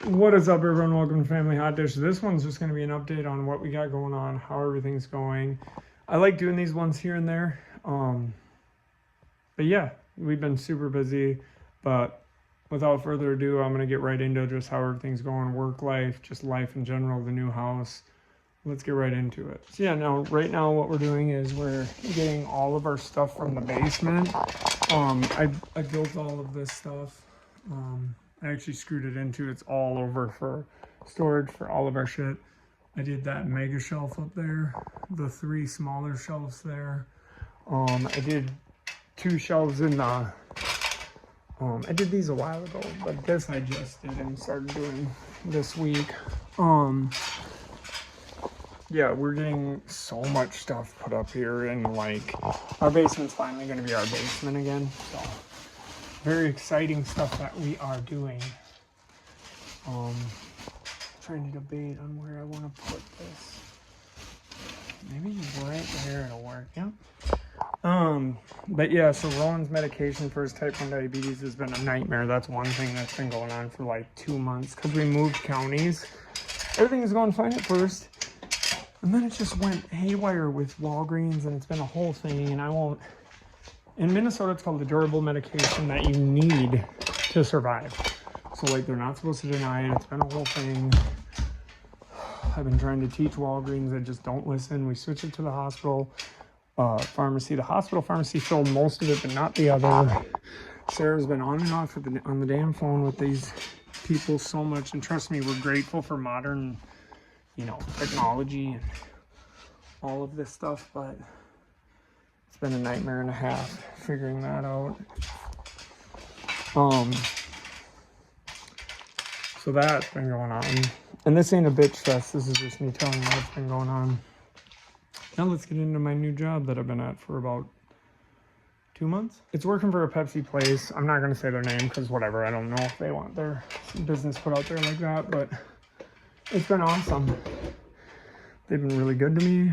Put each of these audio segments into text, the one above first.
What is up, everyone? Welcome to Family Hot Dish. This one's just going to be an update on what we got going on, how everything's going. I like doing these ones here and there. But yeah, we've been super busy. But without further ado, I'm going to get right into just how everything's going, work life, just life in general, the new house. Let's get right into it. So yeah, right now what we're doing is we're getting all of our stuff from the basement. I built all of this stuff. I actually screwed it into, it's all over for storage for all of our shit. I did that mega shelf up there, the 3 smaller shelves there. I did 2 shelves in the, I did these a while ago, but this I just did and started doing this week. Yeah, we're getting so much stuff put up here, and like, our basement's finally gonna be our basement again, so. Very exciting stuff that we are doing. Trying to debate on where I want to put this. Maybe right there it'll work, yeah. But yeah, so Rowan's medication for his type 1 diabetes has been a nightmare. That's one thing that's been going on for like 2 months because we moved counties. Everything was going fine at first, and then it just went haywire with Walgreens, and it's been a whole thing, and I won't. In Minnesota, it's called the durable medication that you need to survive. So, like, they're not supposed to deny it. It's been a whole thing. I've been trying to teach Walgreens. They just don't listen. We switch it to the hospital pharmacy. The hospital pharmacy filled most of it, but not the other. Sarah's been on and off on the damn phone with these people so much. And trust me, we're grateful for modern, technology and all of this stuff, but it's been a nightmare and a half figuring that out. So that's been going on. And this ain't a bitch fest. This is just me telling you what's been going on. Now let's get into my new job that I've been at for about 2 months. It's working for a Pepsi place. I'm not going to say their name because whatever. I don't know if they want their business put out there like that, but it's been awesome. They've been really good to me.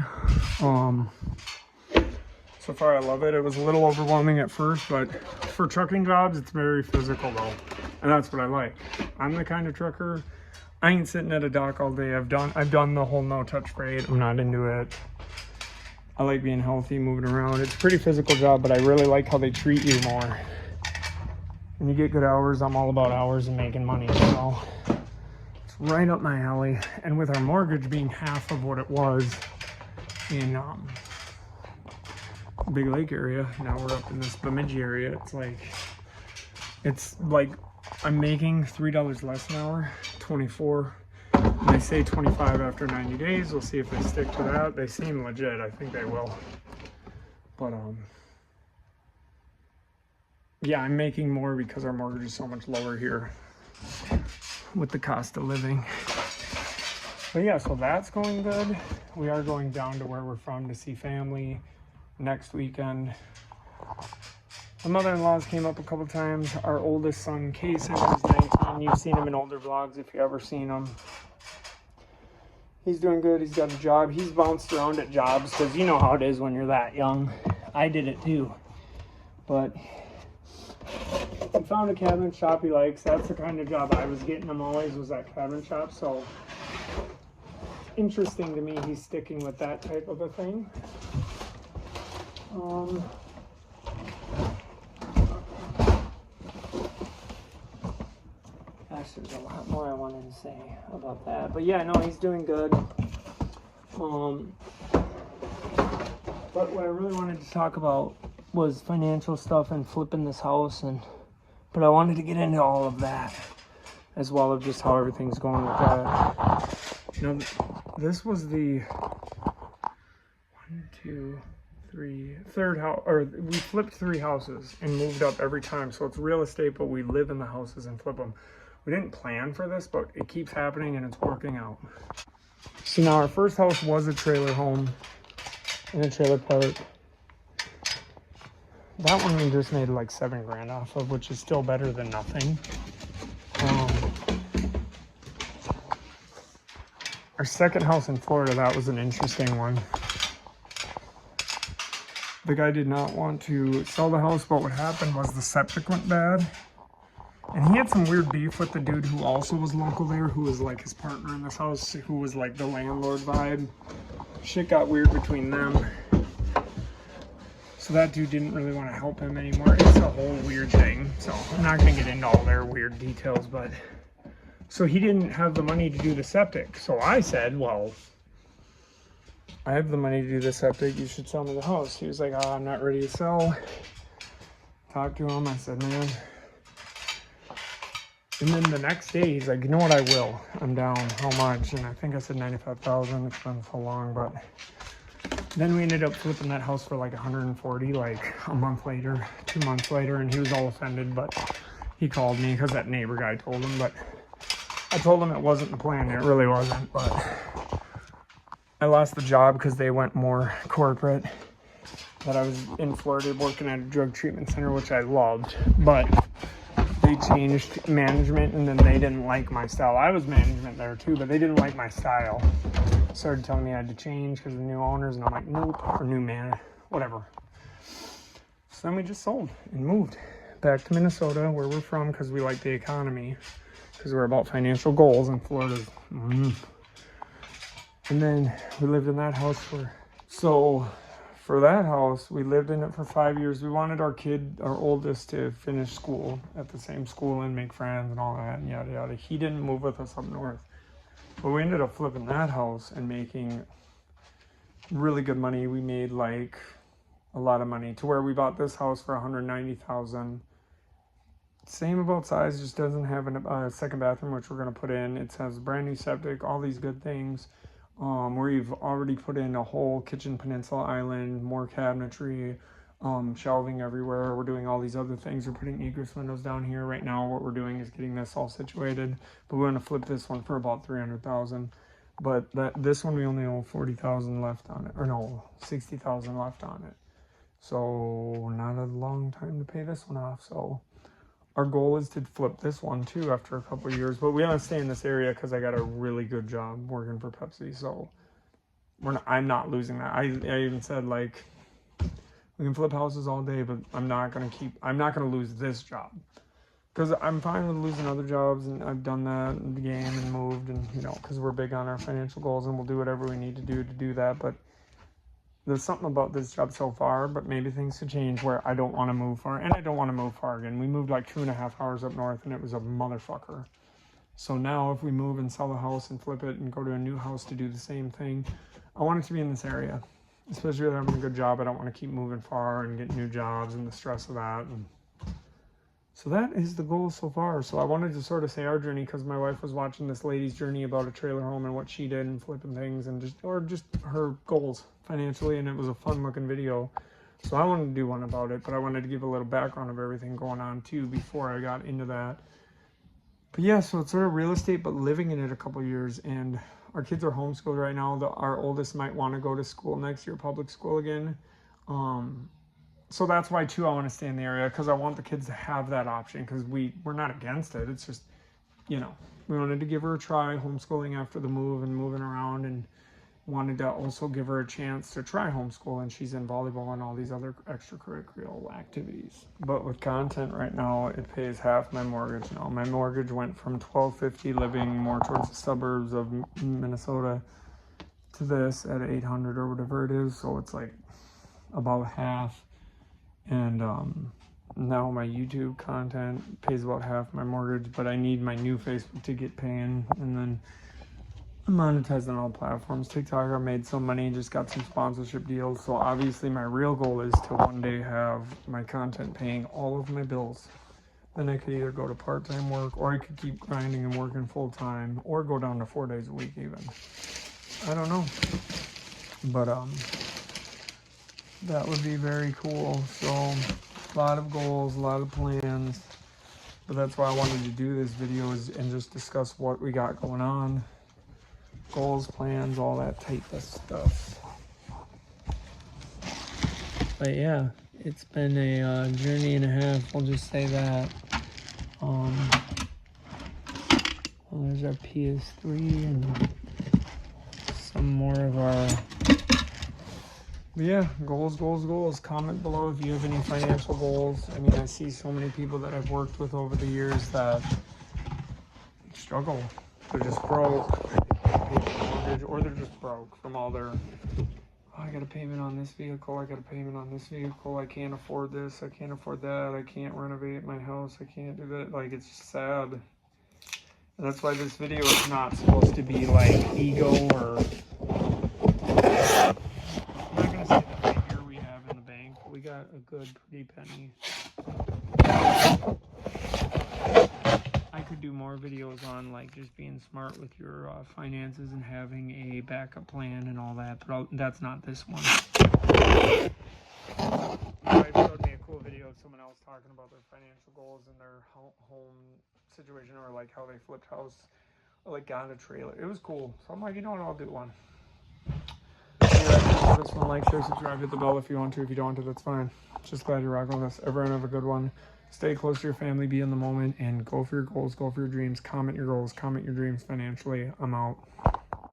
So far, I love it. It was a little overwhelming at first, but for trucking jobs, it's very physical though. And that's what I like. I'm the kind of trucker, I ain't sitting at a dock all day. I've done the whole no-touch freight. I'm not into it. I like being healthy, moving around. It's a pretty physical job, but I really like how they treat you more. When you get good hours, I'm all about hours and making money, so it's right up my alley. And with our mortgage being half of what it was in Big Lake area, now we're up in this Bemidji area. It's like I'm making $3 less an hour, 24. And they say 25 after 90 days. We'll see if they stick to that. They seem legit. I think they will. But yeah, I'm making more because our mortgage is so much lower here with the cost of living. But yeah, so that's going good. We are going down to where we're from to see family next weekend. My mother-in-law's came up a couple times. Our oldest son, Casey, is 19. You've seen him in older vlogs if you've ever seen him. He's doing good. He's got a job. He's bounced around at jobs because you know how it is when you're that young. I did it too. But he found a cabinet shop he likes. That's the kind of job I was getting him always, was that cabinet shop. So interesting to me he's sticking with that type of a thing. Gosh, there's a lot more I wanted to say about that. But yeah, no, he's doing good. But what I really wanted to talk about was financial stuff and flipping this house, but I wanted to get into all of that as well as just how everything's going with that. Now, this was the third house, or we flipped 3 houses and moved up every time. So it's real estate, but we live in the houses and flip them. We didn't plan for this, but it keeps happening and it's working out. So now our first house was a trailer home in a trailer park. That one we just made like $7,000 off of, which is still better than nothing. Our second house in Florida, that was an interesting one. The guy did not want to sell the house, but what happened was the septic went bad. And he had some weird beef with the dude who also was local there, who was like his partner in this house, who was like the landlord vibe. Shit got weird between them. So that dude didn't really want to help him anymore. It's a whole weird thing. So I'm not going to get into all their weird details, but so he didn't have the money to do the septic. So I said, well, I have the money to do the septic. You should sell me the house. He was like, oh, I'm not ready to sell. Talked to him. I said, man. And then the next day, he's like, you know what, I will. I'm down. How much? And I think I said 95,000. It's been so long, but then we ended up flipping that house for like 140, like a month later, 2 months later, and he was all offended, but he called me because that neighbor guy told him, but I told him it wasn't the plan. It really wasn't, but I lost the job because they went more corporate. That I was in Florida working at a drug treatment center, which I loved, but they changed management, and then they didn't like my style. I was management there too, but they didn't like my style. Started telling me I had to change because of the new owners, and I'm like, nope, or new man, whatever. So then we just sold and moved back to Minnesota, where we're from, because we like the economy, because we're about financial goals, and Florida's. And then we lived in that house for that house, we lived in it for 5 years. We wanted our oldest, to finish school at the same school and make friends and all that, and yada yada. He didn't move with us up north. But we ended up flipping that house and making really good money. We made like a lot of money, to where we bought this house for $190,000. Same about size, just doesn't have a second bathroom, which we're going to put in. It has brand new septic, all these good things. We've already put in a whole kitchen peninsula island, more cabinetry, shelving everywhere. We're doing all these other things. We're putting egress windows down here right now. What we're doing is getting this all situated, but we're going to flip this one for about $300,000. But this one we only owe $40,000 left on it, or no, $60,000 left on it. So not a long time to pay this one off. So our goal is to flip this one too after a couple of years, but we want to stay in this area because I got a really good job working for Pepsi. So I'm not losing that. I even said, like, we can flip houses all day, but I'm not going to lose this job, because I'm fine with losing other jobs, and I've done that in the game and moved, and because we're big on our financial goals, and we'll do whatever we need to do that. But there's something about this job so far, but maybe things could change, where I don't want to move far, and I don't want to move far again. We moved like 2.5 hours up north, and it was a motherfucker. So now if we move and sell the house and flip it and go to a new house to do the same thing, I want it to be in this area, especially if I'm having a good job. I don't want to keep moving far and get new jobs and the stress of that. And so that is the goal so far. So I wanted to sort of say our journey, because my wife was watching this lady's journey about a trailer home and what she did and flipping things, and just her goals financially, and it was a fun looking video. So I wanted to do one about it, but I wanted to give a little background of everything going on too before I got into that. But yeah, so it's sort of real estate, but living in it a couple years, and our kids are homeschooled right now. Our oldest might want to go to school next year, public school again. So that's why too I want to stay in the area, because I want the kids to have that option, because we're not against it. It's just, we wanted to give her a try homeschooling after the move and moving around, and wanted to also give her a chance to try homeschool, and she's in volleyball and all these other extracurricular activities. But with content right now, it pays half my mortgage now. My mortgage went from $1,250 living more towards the suburbs of Minnesota to this at $800 or whatever it is. So it's like about half. And now my YouTube content pays about half my mortgage, but I need my new Facebook to get paying, and then monetizing on all platforms. TikTok, I made some money, just got some sponsorship deals. So obviously my real goal is to one day have my content paying all of my bills. Then I could either go to part-time work, or I could keep grinding and working full-time, or go down to 4 days a week even. I don't know. But that would be very cool. So a lot of goals, a lot of plans. But that's why I wanted to do this video, and just discuss what we got going on. Goals, plans, all that type of stuff. But yeah, it's been a journey and a half, I'll just say that. Well, there's our PS3 and some more of our Yeah, goals, goals, goals. Comment below if you have any financial goals. I mean, I see so many people that I've worked with over the years that struggle. They're just broke. They can't pay their mortgage, or they're just broke from all their, oh, I got a payment on this vehicle, I got a payment on this vehicle, I can't afford this, I can't afford that, I can't renovate my house, I can't do that. Like, it's just sad. And that's why this video is not supposed to be like ego or, I'm not gonna say that right here we have in the bank. We got a good pretty penny. I could do more videos on like just being smart with your finances and having a backup plan and all that, but that's not this one. My wife showed me a cool video of someone else talking about their financial goals and their home situation, or like how they flipped house, or like got a trailer. It was cool. So I'm like, you know what, I'll do one. Give this one, like, share, subscribe, hit the bell if you want to. If you don't want to, that's fine. Just glad you're rocking with us. Everyone have a good one. Stay close to your family, be in the moment, and go for your goals, go for your dreams. Comment your goals, comment your dreams financially. I'm out.